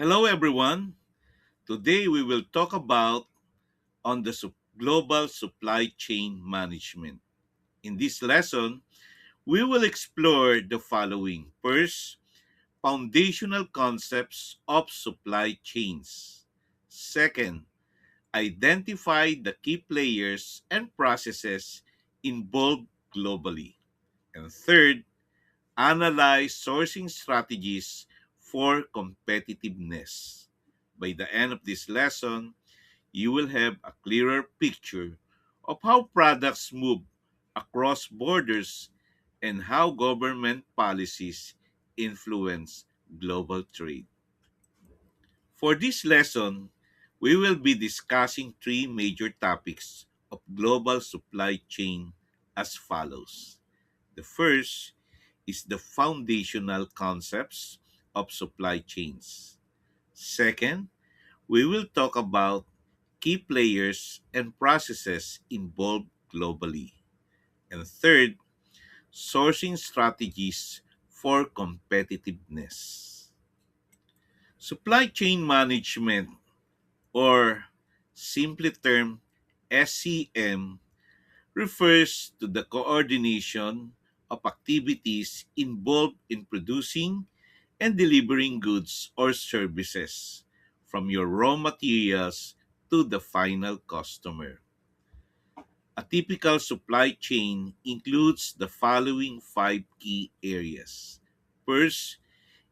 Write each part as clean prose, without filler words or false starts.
Hello everyone. Today we will talk about on the global supply chain management. In this lesson, we will explore the following. First, foundational concepts of supply chains. Second, identify the key players and processes involved globally. And third, analyze sourcing strategies for competitiveness. By the end of this lesson, you will have a clearer picture of how products move across borders and how government policies influence global trade. For this lesson, we will be discussing three major topics of global supply chain as follows. The first is the foundational concepts of supply chains. Second, we will talk about key players and processes involved globally. And third, sourcing strategies for competitiveness. Supply chain management, or simply termed SCM, refers to the coordination of activities involved in producing and delivering goods or services from your raw materials to the final customer. A typical supply chain includes the following five key areas. First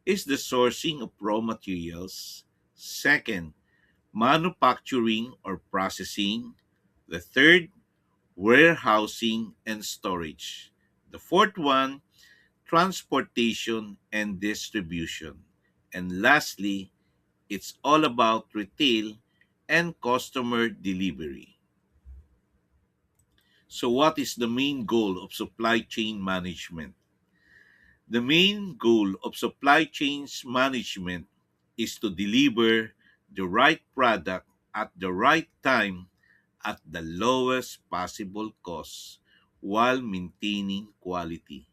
is the sourcing of raw materials. Second, manufacturing or processing. The third, warehousing and storage. The fourth one, transportation and distribution. And lastly, it's all about retail and customer delivery. So, what is the main goal of supply chain management? The main goal of supply chains management is to deliver the right product at the right time at the lowest possible cost while maintaining quality.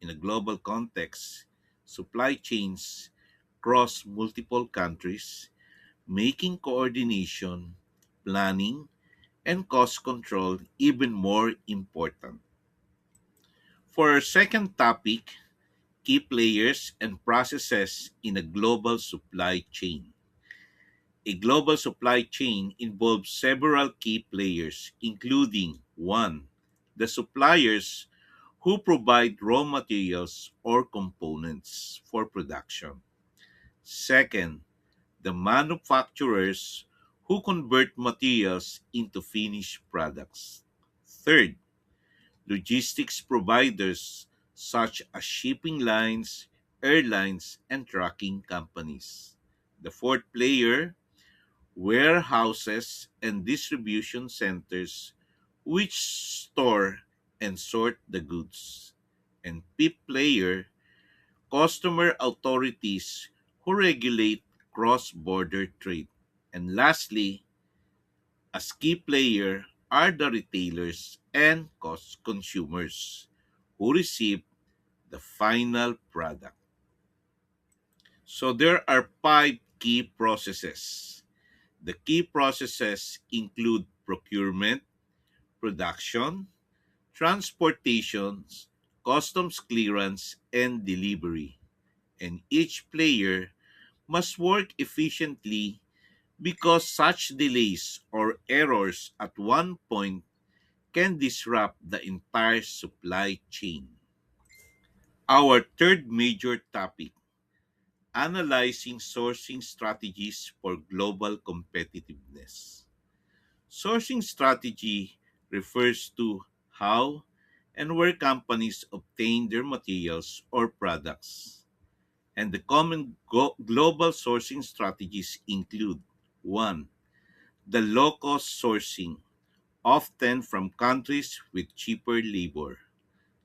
In a global context, supply chains cross multiple countries, making coordination, planning, and cost control even more important. For our second topic, key players and processes in a global supply chain. A global supply chain involves several key players, including 1. The suppliers who provide raw materials or components for production. Second, the manufacturers who convert materials into finished products. Third, logistics providers such as shipping lines, airlines, and trucking companies. The fourth player, warehouses and distribution centers which store and sort the goods. And fifth player, customer authorities who regulate cross-border trade. And lastly, as key player are the retailers and consumers who receive the final product. So there are five key processes. The key processes include procurement, production, transportation, customs clearance, and delivery. And each player must work efficiently because such delays or errors at one point can disrupt the entire supply chain. Our third major topic, analyzing sourcing strategies for global competitiveness. Sourcing strategy refers to how and where companies obtain their materials or products. And the common global sourcing strategies include 1. The low cost sourcing, often from countries with cheaper labor.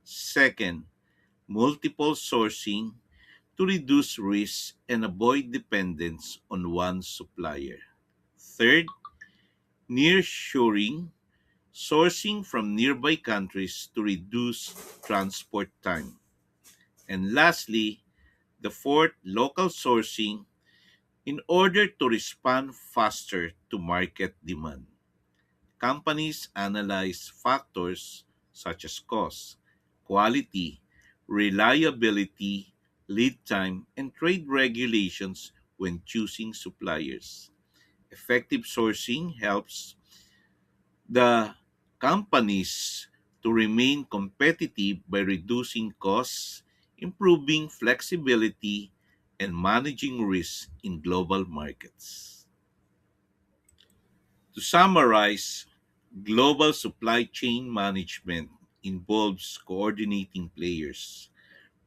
Second, multiple sourcing to reduce risk and avoid dependence on one supplier. Third, nearshoring, sourcing from nearby countries to reduce transport time. And lastly, the fourth, local sourcing In order to respond faster to market demand, companies analyze factors such as cost, quality, reliability, lead time, and trade regulations when choosing suppliers. Effective sourcing helps the companies to remain competitive by reducing costs, improving flexibility, and managing risks in global markets. To summarize, global supply chain management involves coordinating players,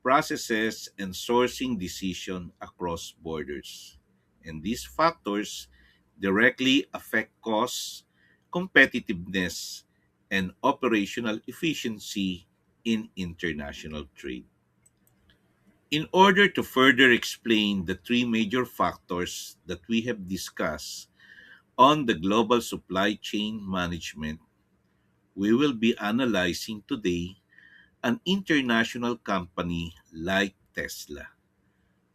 processes, and sourcing decisions across borders. And these factors directly affect costs, competitiveness, and operational efficiency in international trade. In order to further explain the three major factors that we have discussed on the global supply chain management, we will be analyzing today an international company like Tesla,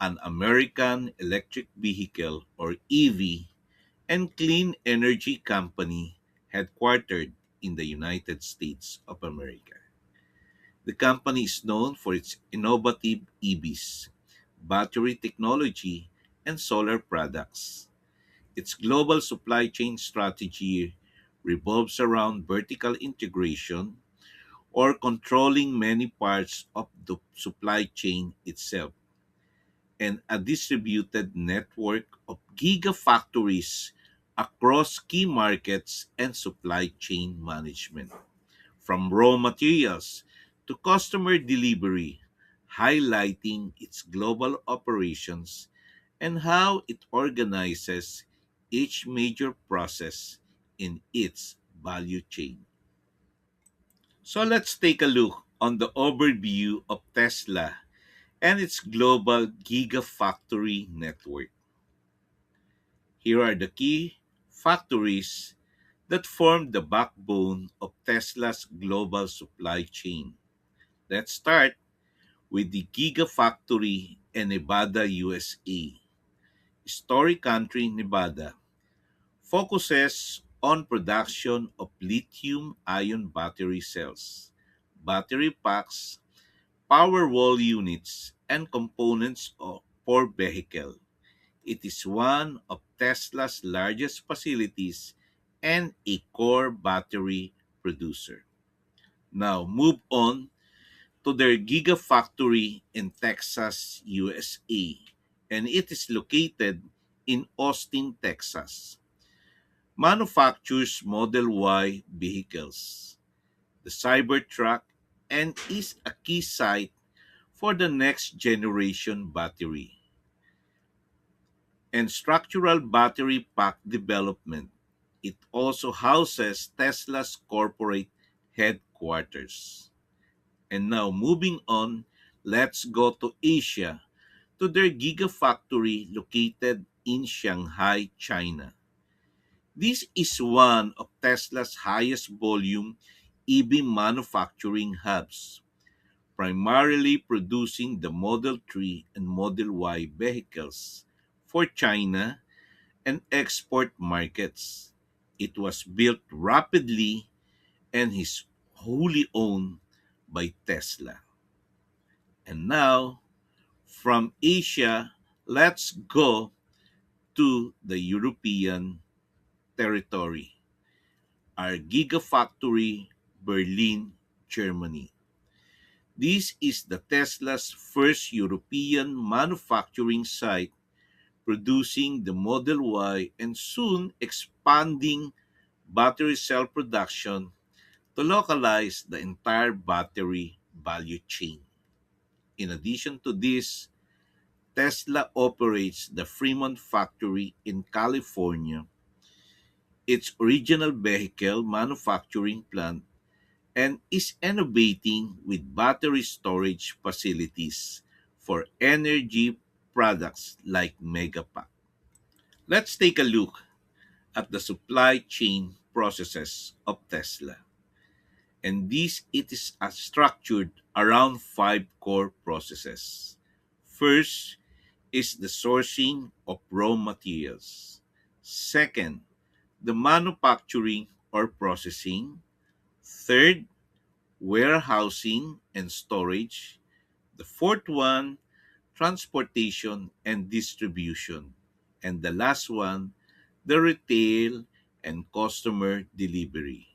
an American electric vehicle or EV and clean energy company headquartered in the United States of America. The company is known for its innovative EVs, battery technology, and solar products. Its global supply chain strategy revolves around vertical integration or controlling many parts of the supply chain itself and a distributed network of gigafactories across key markets and supply chain management, from raw materials to customer delivery, highlighting its global operations and how it organizes each major process in its value chain. So let's take a look on the overview of Tesla and its global gigafactory network. Here are the key factories that form the backbone of Tesla's global supply chain. Let's start with the Gigafactory in Nevada, USA. Story Country, Nevada focuses on production of lithium-ion battery cells, battery packs, power wall units, and components for vehicle. It is one of Tesla's largest facilities and a core battery producer. Now, move on to their Gigafactory in Texas, USA, and it is located in Austin, Texas. Manufactures Model Y vehicles, the Cybertruck, and is a key site for the next generation battery and structural battery pack development. It also houses Tesla's corporate headquarters. And now, moving on, let's go to Asia, to their Gigafactory located in Shanghai, China. This is one of Tesla's highest volume EV manufacturing hubs, primarily producing the Model 3 and Model Y vehicles for China and export markets. It was built rapidly and is wholly owned by Tesla. And now, from Asia, let's go to the European territory, our Gigafactory, Berlin, Germany. This is the Tesla's first European manufacturing site, producing the Model Y and soon expanding battery cell production to localize the entire battery value chain. In addition to this, Tesla operates the Fremont factory in California, its original vehicle manufacturing plant, and is innovating with battery storage facilities for energy products like Megapack. Let's take a look at the supply chain processes of Tesla. And this it is structured around five core processes. First, is the sourcing of raw materials. Second, the manufacturing or processing. Third, warehousing and storage. The fourth one, transportation and distribution. And the last one, the retail and customer delivery.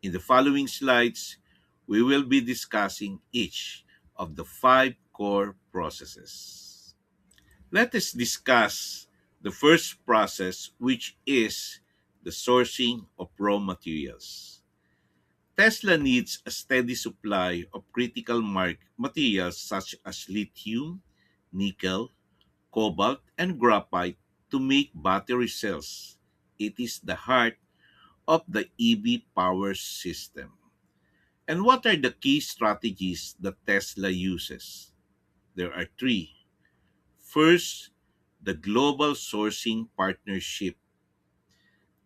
In the following slides, we will be discussing each of the five core processes. Let us discuss the first process, which is the sourcing of raw materials. Tesla needs a steady supply of critical materials such as lithium, nickel, cobalt, and graphite to make battery cells. It is the heart of the EV power system. And what are the key strategies that Tesla uses? There are three. First, the global sourcing partnership.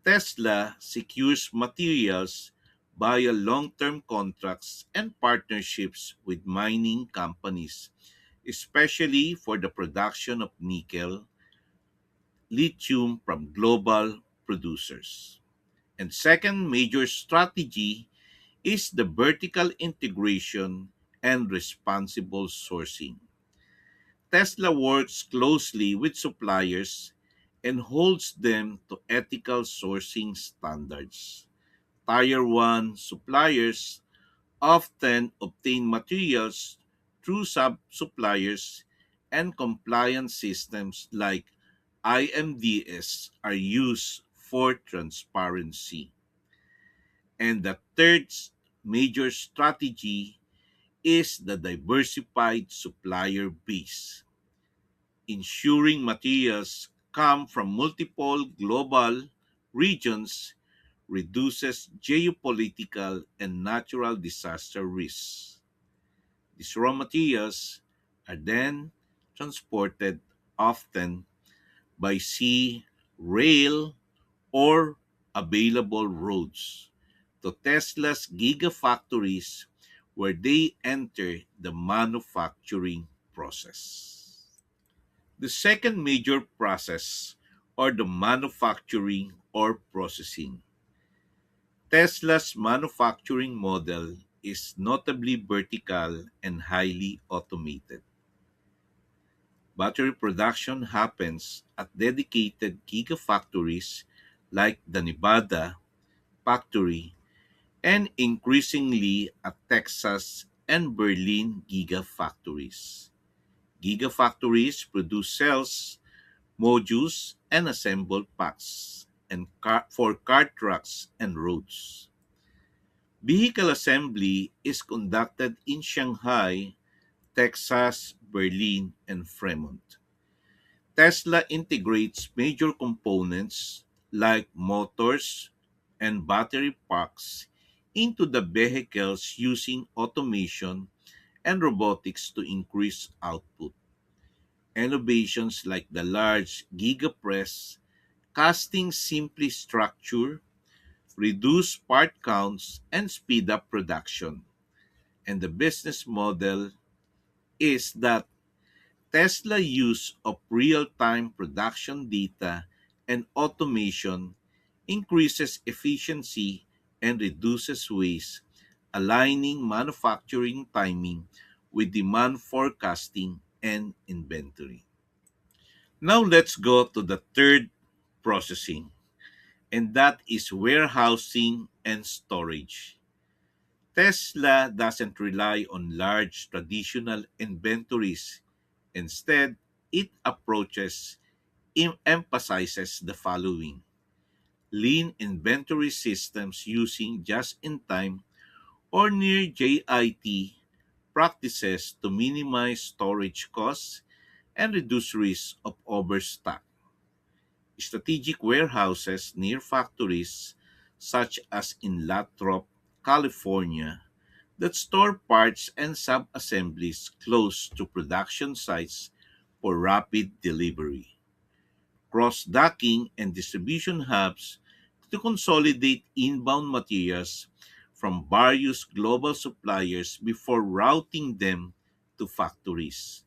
Tesla secures materials via long-term contracts and partnerships with mining companies, especially for the production of nickel, lithium from global producers. And second major strategy is the vertical integration and responsible sourcing. Tesla works closely with suppliers and holds them to ethical sourcing standards. Tier 1 suppliers often obtain materials through sub-suppliers, and compliance systems like IMDS are used for transparency. And the third major strategy is the diversified supplier base, ensuring materials come from multiple global regions reduces geopolitical and natural disaster risks. These raw materials are then transported often by sea, rail, or available roads to Tesla's gigafactories where they enter the manufacturing process. The second major process, or the manufacturing or processing. Tesla's manufacturing model is notably vertical and highly automated. Battery production happens at dedicated gigafactories like the Nevada factory and increasingly at Texas and Berlin gigafactories. Gigafactories produce cells, modules, and assemble packs for car trucks and roads. Vehicle assembly is conducted in Shanghai, Texas, Berlin, and Fremont. Tesla integrates major components like motors and battery packs into the vehicles using automation and robotics to increase output. Innovations like the large gigapress casting simply structure, reduce part counts, and speed up production. And the business model is that Tesla use of real-time production data and automation increases efficiency and reduces waste, aligning manufacturing timing with demand forecasting and inventory. Now let's go to the third processing, and that is warehousing and storage. Tesla doesn't rely on large traditional inventories. Instead, it emphasizes the following: lean inventory systems using just in time or near JIT practices to minimize storage costs and reduce risk of overstock. Strategic warehouses near factories, such as in Lathrop, California, that store parts and sub-assemblies close to production sites for rapid delivery. Cross-docking and distribution hubs to consolidate inbound materials from various global suppliers before routing them to factories.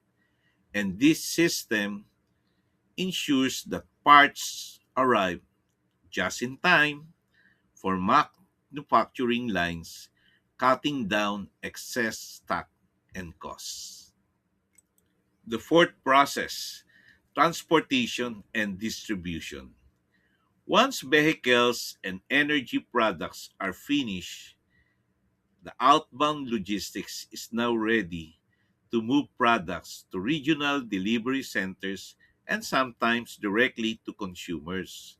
And this system ensures that parts arrive just in time for manufacturing lines, cutting down excess stock and costs. The fourth process, transportation and distribution. Once vehicles and energy products are finished, the outbound logistics is now ready to move products to regional delivery centers and sometimes directly to consumers.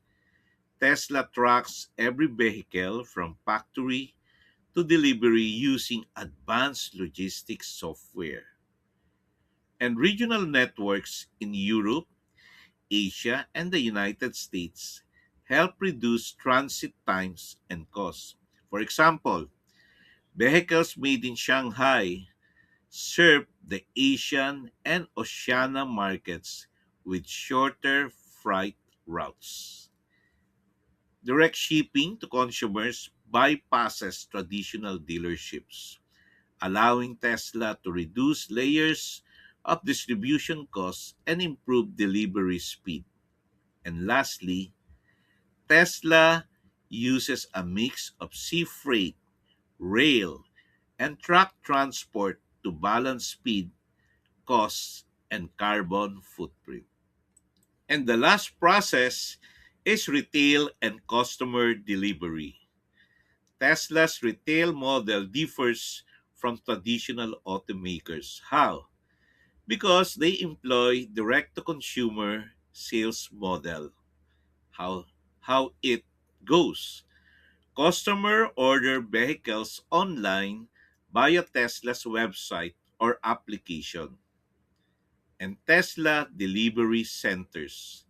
Tesla tracks every vehicle from factory to delivery using advanced logistics software. And regional networks in Europe, Asia, and the United States help reduce transit times and costs. For example, vehicles made in Shanghai serve the Asian and Oceania markets with shorter freight routes. Direct shipping to consumers bypasses traditional dealerships, allowing Tesla to reduce layers of distribution costs and improve delivery speed. And lastly, Tesla uses a mix of sea freight, rail, and truck transport to balance speed, costs, and carbon footprint. And the last process is retail and customer delivery. Tesla's retail model differs from traditional automakers. How? Because they employ direct to consumer sales model. How how it goes. Customer order vehicles online via Tesla's website or application and Tesla delivery centers.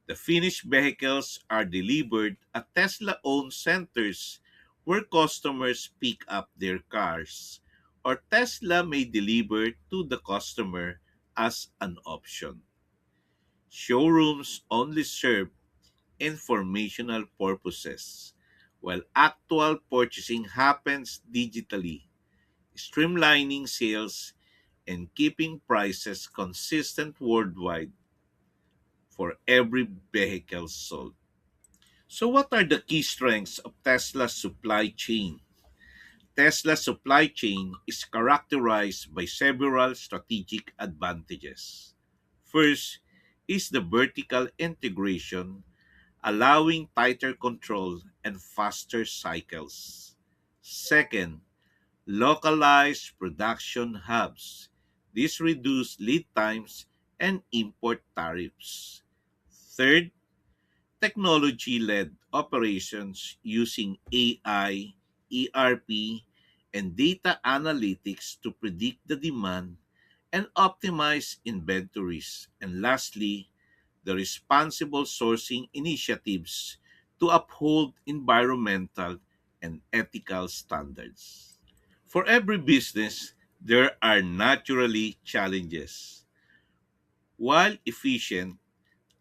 The finished vehicles are delivered at Tesla owned centers where customers pick up their cars, or Tesla may deliver to the customer as an option. Showrooms only serve informational purposes, while actual purchasing happens digitally, streamlining sales and keeping prices consistent worldwide for every vehicle sold. So, what are the key strengths of Tesla's supply chain? Tesla's supply chain is characterized by several strategic advantages. First is the vertical integration, allowing tighter control and faster cycles. Second, localized production hubs. This reduces lead times and import tariffs. Third, technology-led operations using AI, ERP, and data analytics to predict the demand and optimize inventories. And lastly, the responsible sourcing initiatives to uphold environmental and ethical standards. For every business, there are naturally challenges. While efficient,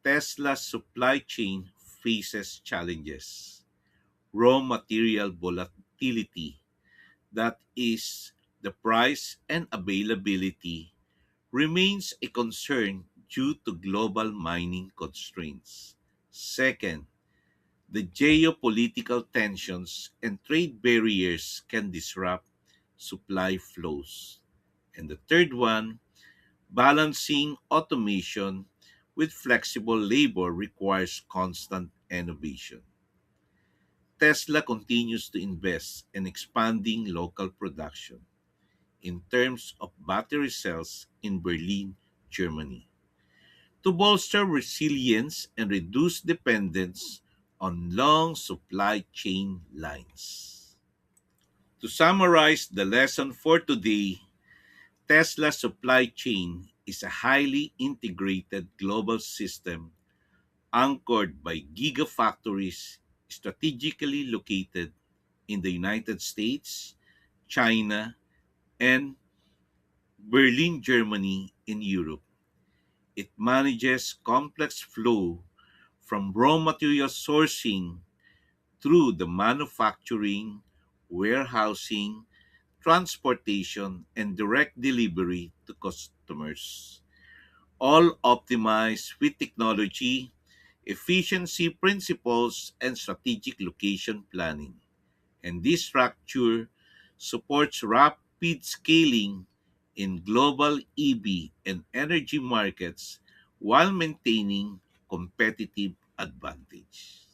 Tesla's supply chain faces challenges. Raw material volatility, that is, the price and availability, remains a concern due to global mining constraints. Second, the geopolitical tensions and trade barriers can disrupt supply flows. And the third one, balancing automation with flexible labor requires constant innovation. Tesla continues to invest in expanding local production in terms of battery cells in Berlin, Germany, to bolster resilience and reduce dependence on long supply chain lines. To summarize the lesson for today, Tesla's supply chain is a highly integrated global system anchored by gigafactories strategically located in the United States, China, and Berlin, Germany in Europe. It manages complex flow from raw material sourcing through the manufacturing, warehousing, transportation, and direct delivery to customers. all optimized with technology, efficiency principles, and strategic location planning. And this structure supports rapid scaling in global EV and energy markets while maintaining competitive advantage.